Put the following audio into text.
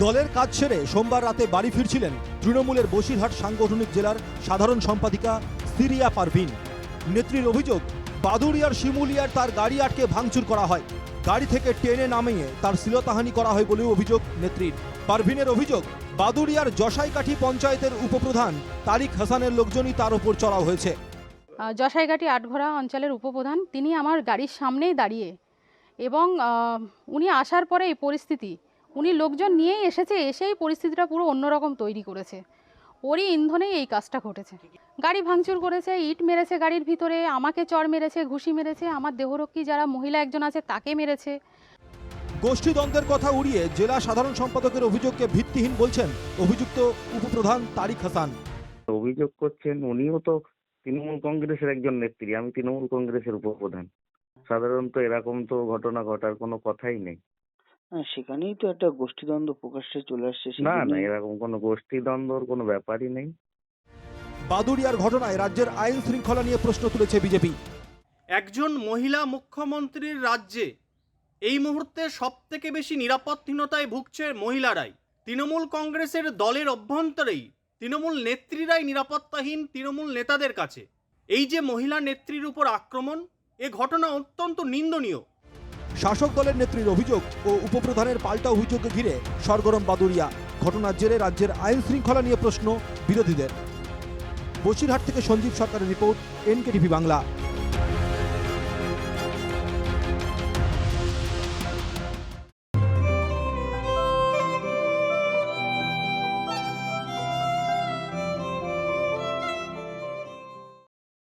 দলের কাজ সেরে সোমবার রাতে বাড়ি ফিরছিলেন তৃণমূলের বসিরহাট সাংগঠনিক জেলার সাধারণ সম্পাদিকা সিরিয়া পারভিন। নেত্রীর অভিযোগ, বাদুড়িয়ার শিমুলিয়ার তার গাড়ি আটকে ভাঙচুর করা হয়। গাড়ি থেকে টেনে নামিয়ে তার শ্লীলতাহানি করা হয় বলেও অভিযোগ নেত্রীর। পারভিনের অভিযোগ, বাদুড়িয়ার জসাইকাঠি পঞ্চায়েতের উপপ্রধান তারিক হাসানের লোকজনই তার ওপর চড়াও হয়েছে। জসাইঘাটি আটঘরা অঞ্চলের উপপ্রধান, তিনি আমার গাড়ির সামনেই দাঁড়িয়ে এবং উনি আসার পরে এই পরিস্থিতি, উনি লোকজন নিয়েই এসেছে, এসেই পরিস্থিতিটা পুরো অন্যরকম তৈরি করেছে। ওরই ইন্ধনেই এই কাজটা ঘটেছে। গাড়ি ভাঙচুর করেছে, ইট মেরেছে গাড়ির ভিতরে, আমাকে চড় মেরেছে, ঘুষি মেরেছে, আমার দেহরক্ষী যারা মহিলা একজন আছে তাকে মেরেছে। গোষ্ঠীদ্বন্দ্বের কথা উড়িয়ে জেলা সাধারণ সম্পাদকের অভিযোগকে ভিত্তিহীন বলছেন অভিযুক্ত উপপ্রধান তারিক হাসান। অভিযোগ করছেন, উনিও তো তৃণমূল কংগ্রেসের একজন নেত্রী, আমি তৃণমূল কংগ্রেসের উপপ্রধান। সাধারণত এরকম তো ঘটনা ঘটার কোনো কথাই নেই। সেখানেই তো একটা গোষ্ঠীদ্বন্দ্ব প্রকাশ্যে চলে আসছে। না না, এরকম কোনো গোষ্ঠীদ্বন্দ্বর কোনো ব্যাপারই নেই। বাদুড়িয়ার ঘটনায় রাজ্যের আইন শৃঙ্খলা নিয়ে প্রশ্ন তুলেছে বিজেপি। একজন মহিলা মুখ্যমন্ত্রীর রাজ্যে এই মুহূর্তে সবথেকে বেশি নিরাপত্তাহীনতায় ভুগছে মহিলারাই। তৃণমূল কংগ্রেসের দলের অভ্যন্তরেই তৃণমূল নেত্রীরাই নিরাপত্তাহীন তৃণমূল নেতাদের কাছে। এই যে মহিলা নেত্রীর উপর আক্রমণ, এ ঘটনা অত্যন্ত নিন্দনীয়। শাসক দলের নেত্রীর অভিযোগ ও উপপ্রধানের পাল্টা অভিযোগকে ঘিরে সরগরম বাদুড়িয়া। ঘটনার জেরে রাজ্যের আইন শৃঙ্খলা নিয়ে প্রশ্ন বিরোধীদের। বসিরহাট থেকে সঞ্জীব সরকারের রিপোর্ট, NKTV বাংলা।